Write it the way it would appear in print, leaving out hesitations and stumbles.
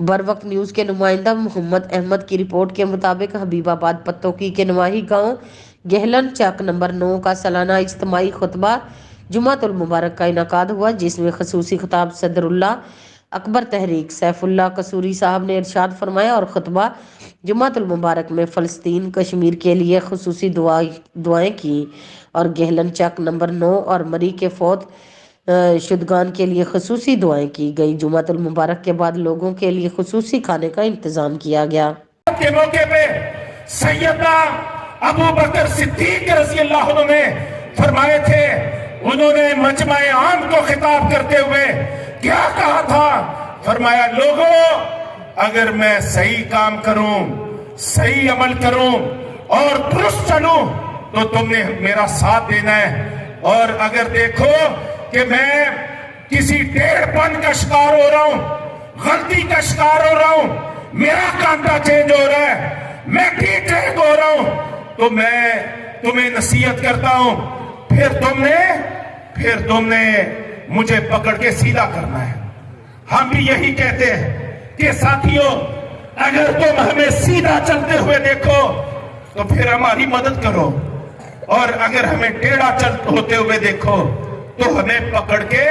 बरवक्त news के नुमाइंदा मोहम्मद अहमद की रिपोर्ट के मुताबिक हबीबाबाद पत्तोकी के नवाही गांव गहलन चक नंबर 9 का सालाना इज्तिमाई खुतबा जुमातुल मुबारक का इनकाद हुआ, जिसमें खसूसी खिताब सदरुल्लाह अकबर तहरीक सैफुल्लाह कसूरी साहब ने इरशाद फरमाया और खुतबा जुमातुल मुबारक में फ़लस्तीन कश्मीर के लिए खसूसी दुआएं की और गहलन चक नंबर 9 और मरी के फौत शुदगान के लिए खसूसी दुआएं की गई। जुमातुल मुबारक के बाद लोगों के लिए खसूसी खाने का इंतजाम किया गया। के मौके पे सैयदना अबू बकर सिद्दीक रज़ी अल्लाह अन्हु ने फरमाए थे, उन्होंने मजमा-ए आम को खिताब करते हुए क्या कहा था? फरमाया, लोगों अगर मैं सही काम करूं, सही अमल करूं और दुरुस्त चलूं तो तुमने मेरा साथ देना है, और अगर देखो कि मैं किसी टेढ़पन का शिकार हो रहा हूं, गलती का शिकार हो रहा हूं, मेरा कांटा चेंज हो रहा है, मैं ठीक हो रहा हूं, तो मैं तुम्हें नसीहत करता हूं, फिर तुमने मुझे पकड़ के सीधा करना है। हम भी यही कहते हैं कि साथियों, अगर तुम हमें सीधा चलते हुए देखो तो फिर हमारी मदद करो, और अगर हमें टेढ़ा होते हुए देखो तो हमें पकड़ के